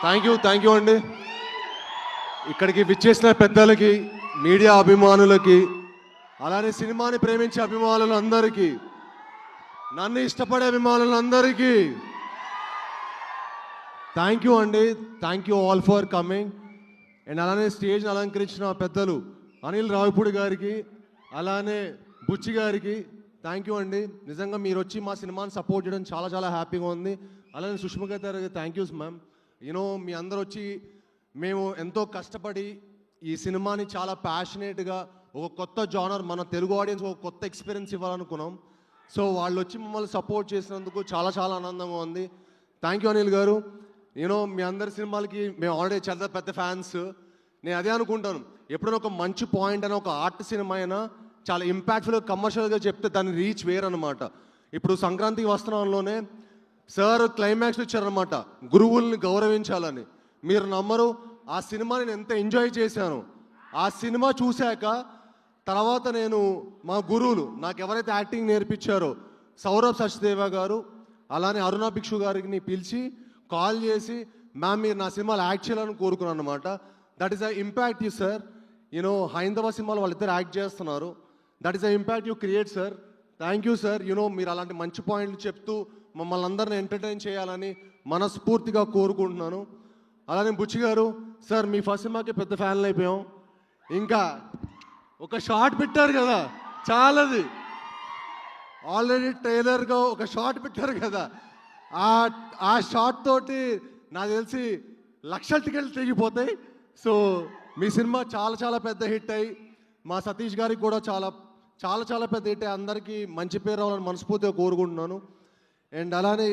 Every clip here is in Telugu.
థ్యాంక్ యూ అండి. ఇక్కడికి విచ్చేసిన పెద్దలకి, మీడియా అభిమానులకి, అలానే సినిమాని ప్రేమించే అభిమానులందరికీ, నన్ను ఇష్టపడే అభిమానులందరికీ థ్యాంక్ యూ అండి. Thank you all for coming. And అలానే స్టేజ్ని అలంకరించిన పెద్దలు అనిల్ రావిపూడి గారికి, అలానే బుచ్చి గారికి థ్యాంక్ యూ అండి. నిజంగా మీరు వచ్చి మా సినిమాని సపోర్ట్ చేయడం చాలా చాలా హ్యాపీగా ఉంది. అలానే సుష్మిత గారికి థ్యాంక్ యూస్ మ్యామ్. యూనో మీ అందరు వచ్చి మేము ఎంతో కష్టపడి ఈ సినిమాని చాలా ప్యాషనేట్గా ఒక కొత్త జానర్, మన తెలుగు ఆడియన్స్ ఒక కొత్త ఎక్స్పీరియన్స్ ఇవ్వాలనుకున్నాం. సో వాళ్ళు వచ్చి మమ్మల్ని సపోర్ట్ చేసినందుకు చాలా చాలా ఆనందంగా ఉంది. థ్యాంక్ యూ అనిల్ గారు. యూనో మీ అందరి సినిమాలకి మేము ఆల్రెడీ చాలా పెద్ద ఫ్యాన్స్. నేను అదే అనుకుంటాను, ఎప్పుడైనా ఒక మంచి పాయింట్ అయినా ఒక ఆర్ట్ సినిమా అయినా చాలా ఇంపాక్ట్ఫుల్గా కమర్షియల్గా చెప్తే దాని రీచ్ వేరనమాట. ఇప్పుడు సంక్రాంతికి వస్త్రంలోనే సార్ క్లైమాక్స్ ఇచ్చారనమాట, గురువుల్ని గౌరవించాలని. మీరు నమ్మరు, ఆ సినిమా నేను ఎంత ఎంజాయ్ చేశాను. ఆ సినిమా చూశాక తర్వాత నేను మా గురువులు నాకు ఎవరైతే యాక్టింగ్ నేర్పించారో సౌరభ్ సచ్దేవ గారు, అలానే అరుణ భిక్షు గారిని పిలిచి కాల్ చేసి, మ్యామ్ మీరు నా సినిమాలో యాక్ట్ చేయాలని కోరుకున్నాను అనమాట. That is the impact you sir. You know హైందవ సినిమాలో వాళ్ళిద్దరు యాక్ట్ చేస్తున్నారు. That is the impact you create sir. Thank you sir. You know మీరు అలాంటి మంచి పాయింట్లు చెప్తూ మమ్మల్ని అందరిని ఎంటర్టైన్ చేయాలని మనస్ఫూర్తిగా కోరుకుంటున్నాను. అలానే బుచ్చి గారు సార్, మీ ఫస్ట్ సినిమాకి పెద్ద ఫ్యాన్లు అయిపోయాం. ఇంకా ఒక షార్ట్ పెట్టారు కదా, చాలాది ఆల్రెడీ ట్రైలర్గా ఒక షార్ట్ పెట్టారు కదా, ఆ షార్ట్ తోటి నాకు తెలిసి లక్షల టికెట్లు తెగిపోతాయి. సో మీ సినిమా చాలా చాలా పెద్ద హిట్ అయ్యి మా సతీష్ గారికి కూడా చాలా చాలా చాలా పెద్ద హిట్ అయ్యి అందరికీ మంచి పేరు రావాలని మనస్ఫూర్తిగా కోరుకుంటున్నాను. అండ్ అలానే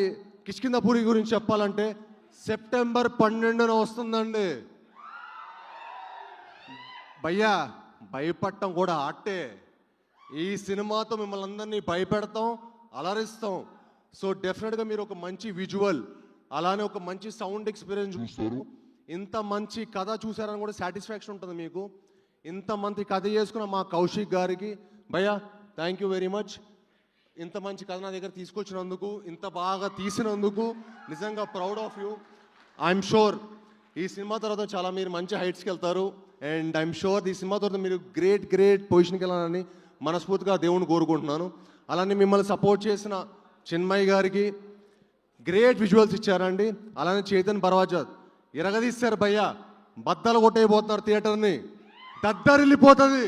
కిష్కింధపురి గురించి చెప్పాలంటే సెప్టెంబర్ 12న వస్తుందండి. భయ్యా భయపడటం కూడా ఆర్టే. ఈ సినిమాతో మిమ్మల్ని అందరినీ భయపెడతాం, అలరిస్తాం. సో డెఫినెట్గా మీరు ఒక మంచి విజువల్, అలానే ఒక మంచి సౌండ్ ఎక్స్పీరియన్స్ చూస్తారు. ఇంత మంచి కథ చూసారని కూడా సాటిస్ఫాక్షన్ ఉంటుంది మీకు. ఇంత మంచి కథ చేసుకున్న మా కౌశిక్ గారికి భయ్యా థ్యాంక్ యూ వెరీ మచ్. ఇంత మంచి కథ నా దగ్గర తీసుకొచ్చినందుకు, ఇంత బాగా తీసినందుకు నిజంగా proud of you. I'm sure ఈ సినిమా తర్వాత చాలా మీరు మంచి హైట్స్కి వెళ్తారు. అండ్ ఐఎమ్ షూర్ ఈ సినిమా తర్వాత మీరు గ్రేట్ పొజిషన్కి వెళ్ళాలని మనస్ఫూర్తిగా దేవుని కోరుకుంటున్నాను. అలానే మిమ్మల్ని సపోర్ట్ చేసిన చిన్మయ్ గారికి గ్రేట్ విజువల్స్ ఇచ్చారండి. అలానే చైతన్ బర్వాజాద్ ఇరగదీశారు భయ్యా, బద్దలు కొట్టేయబోతున్నారు థియేటర్ని, దద్దరిల్లిపోతుంది.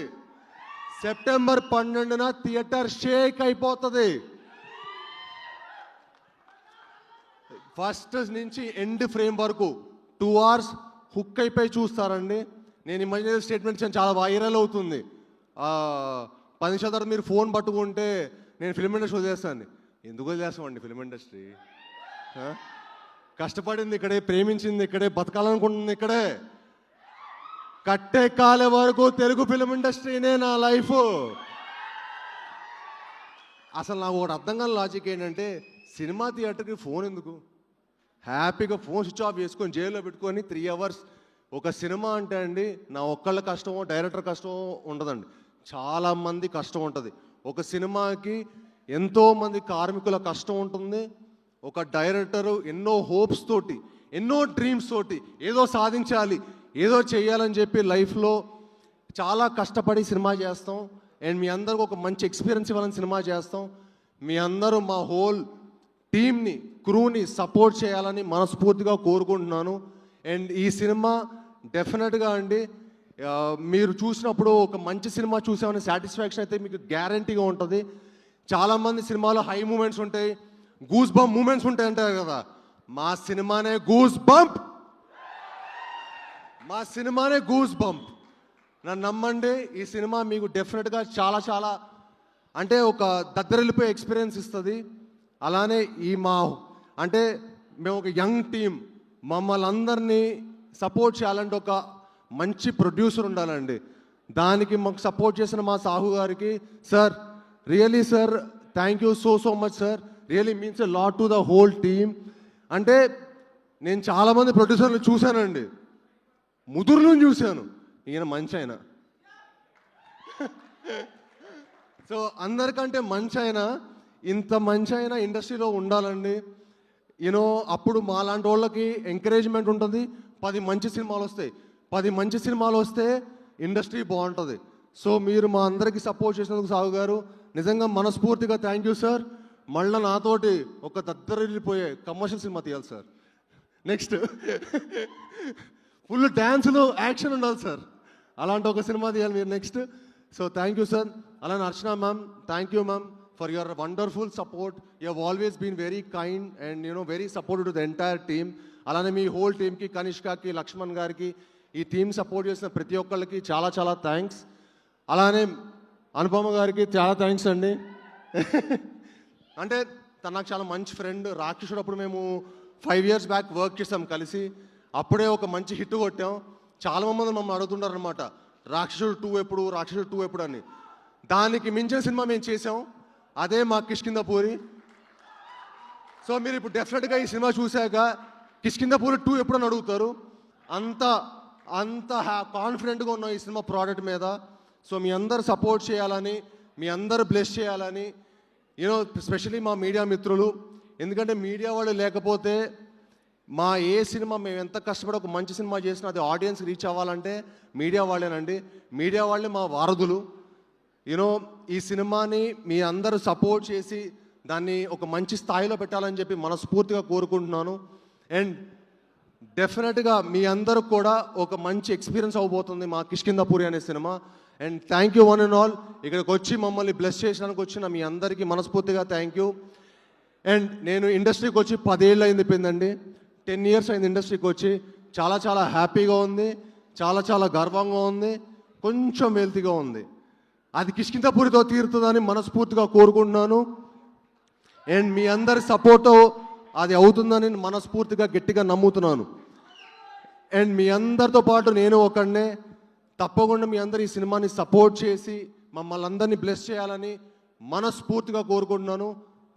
సెప్టెంబర్ 12న థియేటర్ షేక్ అయిపోతుంది. ఫస్ట్ నుంచి ఎండ్ ఫ్రేమ్ వరకు 2 hours హుక్ అయిపోయి చూస్తారండి. నేను ఈ మధ్య స్టేట్మెంట్స్ చాలా వైరల్ అవుతుంది. 10 నిమిషాల తర్వాత మీరు ఫోన్ పట్టుకుంటే నేను ఫిల్మ్ ఇండస్ట్రీ వదిలేస్తాను. ఎందుకు వదిలేస్తామండి? ఫిల్మ్ ఇండస్ట్రీ కష్టపడింది ఇక్కడే, ప్రేమించింది ఇక్కడే, బతకాలనుకుంటుంది ఇక్కడే. కట్టే కాలే వరకు తెలుగు ఫిల్మ్ ఇండస్ట్రీనే నా లైఫ్. అసలు నాకు ఒకటి అర్థం కాని లాజిక్ ఏంటంటే, సినిమా థియేటర్కి ఫోన్ ఎందుకు? హ్యాపీగా ఫోన్ స్విచ్ ఆఫ్ చేసుకొని జైల్లో పెట్టుకొని 3 hours ఒక సినిమా అంటే అండి, నా ఒక్కళ్ళ కష్టమో డైరెక్టర్ కష్టమో ఉండదండి, చాలామంది కష్టం ఉంటుంది. ఒక సినిమాకి ఎంతోమంది కార్మికుల కష్టం ఉంటుంది. ఒక డైరెక్టరు ఎన్నో హోప్స్ తోటి, ఎన్నో డ్రీమ్స్ తోటి ఏదో సాధించాలి, ఏదో చేయాలని చెప్పి లైఫ్లో చాలా కష్టపడి సినిమా చేస్తాం. అండ్ మీ అందరికి ఒక మంచి ఎక్స్పీరియన్స్ ఇవ్వాలని సినిమా చేస్తాం. మీ అందరూ మా హోల్ టీమ్ని, క్రూని సపోర్ట్ చేయాలని మనస్ఫూర్తిగా కోరుకుంటున్నాను. అండ్ ఈ సినిమా డెఫినెట్గా అండి మీరు చూసినప్పుడు ఒక మంచి సినిమా చూసామనే సాటిస్ఫాక్షన్ అయితే మీకు గ్యారంటీగా ఉంటుంది. చాలామంది సినిమాలో హై మూమెంట్స్ ఉంటాయి, గూస్ బంప్ మూమెంట్స్ ఉంటాయి అంటారు కదా, మా సినిమానే గూస్ బంప్. మా సినిమానే గూస్ బంప్. నన్ను నమ్మండి, ఈ సినిమా మీకు డెఫినెట్గా చాలా చాలా అంటే ఒక దగ్గరెళ్ళిపోయే ఎక్స్పీరియన్స్ ఇస్తుంది. అలానే ఈ అంటే మేము ఒక యంగ్ టీం, మమ్మల్ని అందరినీ సపోర్ట్ చేయాలంటే ఒక మంచి ప్రొడ్యూసర్ ఉండాలండి. దానికి మాకు సపోర్ట్ చేసిన మా సాహు గారికి sir, really sir thank you so much sir. Really means a lot to the whole team. అంటే నేను చాలామంది ప్రొడ్యూసర్లు చూశానండి, ముదురులను చూశాను, ఈయన మంచి ఆయన. సో అందరికంటే మంచి ఆయన, ఇంత మంచి ఆయన ఇండస్ట్రీలో ఉండాలండి. యూనో అప్పుడు మా లాంటి వాళ్ళకి ఎంకరేజ్మెంట్ ఉంటుంది, 10 మంచి సినిమాలు వస్తాయి. 10 మంచి సినిమాలు వస్తే ఇండస్ట్రీ బాగుంటుంది. సో మీరు మా అందరికీ సపోర్ట్ చేసినందుకు సాగు గారు నిజంగా మనస్ఫూర్తిగా థ్యాంక్ యూ సార్. మళ్ళీ నాతోటి ఒక దద్దరిల్లిపోయే కమర్షియల్ సినిమా తీయాలి సార్. నెక్స్ట్ ఫుల్ డ్యాన్సులు యాక్షన్ ఉండాలి సార్, అలాంటి ఒక సినిమా తీయాలి మీరు next. So thank you sir. అలానే Archana ma'am, thank you ma'am for your wonderful support. You have always been very kind and very supportive to the entire team. అలానే మీ హోల్ టీమ్కి, కనిష్కకి, లక్ష్మణ్ గారికి, ఈ టీం సపోర్ట్ చేసిన ప్రతి ఒక్కళ్ళకి చాలా చాలా థ్యాంక్స్. అలానే అనుపమ గారికి చాలా థ్యాంక్స్ అండి. అంటే తను నాకు చాలా మంచి ఫ్రెండ్. రాక్షసుడు అప్పుడు మేము 5 years బ్యాక్ వర్క్ చేసాం కలిసి. అప్పుడే ఒక మంచి హిట్ కొట్టాం. చాలా మంది మమ్మల్ని అడుగుతున్నారు అనమాట, రాక్షసుడు 2 ఎప్పుడు, రాక్షసుడు 2 ఎప్పుడు అని. దానికి మించిన సినిమా మేము చేసాం, అదే మా కిష్కింధపూరి. సో మీరు ఇప్పుడు డెఫినెట్గా ఈ సినిమా చూశాక కిష్కింధపూరి 2 ఎప్పుడు అని అడుగుతారు. అంత అంత కాన్ఫిడెంట్గా ఉన్నాం ఈ సినిమా ప్రోడక్ట్ మీద. సో మీ అందరు సపోర్ట్ చేయాలని, మీ అందరు బ్లెస్ చేయాలని, స్పెషలీ మా మీడియా మిత్రులు. ఎందుకంటే మీడియా వాళ్ళు లేకపోతే మా ఏ సినిమా మేము ఎంత కష్టపడి ఒక మంచి సినిమా చేసినా అది ఆడియన్స్ రీచ్ అవ్వాలంటే మీడియా వాళ్ళేనండి. మీడియా వాళ్ళే మా వారధులు. ఈ సినిమాని మీ అందరూ సపోర్ట్ చేసి దాన్ని ఒక మంచి స్థాయిలో పెట్టాలని చెప్పి మనస్ఫూర్తిగా కోరుకుంటున్నాను. అండ్ డెఫినెట్గా మీ అందరూ కూడా ఒక మంచి ఎక్స్పీరియన్స్ అవ్వబోతుంది మా కిష్కింధపూరి అనే cinema. And thank you one and all. ఇక్కడికి వచ్చి మమ్మల్ని బ్లెస్ చేసినందుకు వచ్చిన మీ అందరికీ మనస్ఫూర్తిగా థ్యాంక్ యూ. అండ్ నేను ఇండస్ట్రీకి వచ్చి 10 ఏళ్ళు అయింది అయిపోయిందండి. 10 years అయింది ఇండస్ట్రీకి వచ్చి. చాలా చాలా హ్యాపీగా ఉంది, చాలా చాలా గర్వంగా ఉంది, కొంచెం వెల్తీగా ఉంది. అది కిష్కింధపూరితో తీరుతుందని మనస్ఫూర్తిగా కోరుకుంటున్నాను. అండ్ మీ అందరి సపోర్టు అది అవుతుందని మనస్ఫూర్తిగా గట్టిగా నమ్ముతున్నాను. అండ్ మీ అందరితో పాటు నేను ఒకడినే. తప్పకుండా మీ అందరు ఈ సినిమాని సపోర్ట్ చేసి మమ్మల్ని అందరినీ బ్లెస్ చేయాలని మనస్ఫూర్తిగా కోరుకుంటున్నాను.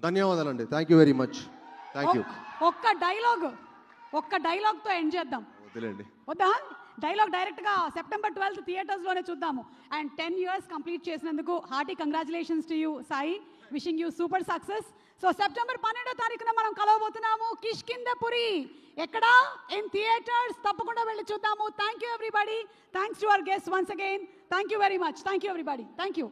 ధన్యవాదాలండి. Thank you very much. Thank you. ఒక్క డైలాగ్తో ఎండ్ చేద్దాం. వదిలేండి, వద్దా? డైలాగ్ డైరెక్ట్గా September 12th థియేటర్స్లోనే చూద్దాము. అండ్ 10 years కంప్లీట్ చేసినందుకు hearty congratulations to you Sai. Wishing you super success. So September 12వ తారీఖున మనం కలవబోతున్నాము కిష్కింధపురి. ఎక్కడ? In theatres. తప్పకుండా వెళ్ళి చూద్దాము. Thank you everybody. Thanks to our guest once again. Thank you very much. Thank you everybody. Thank you.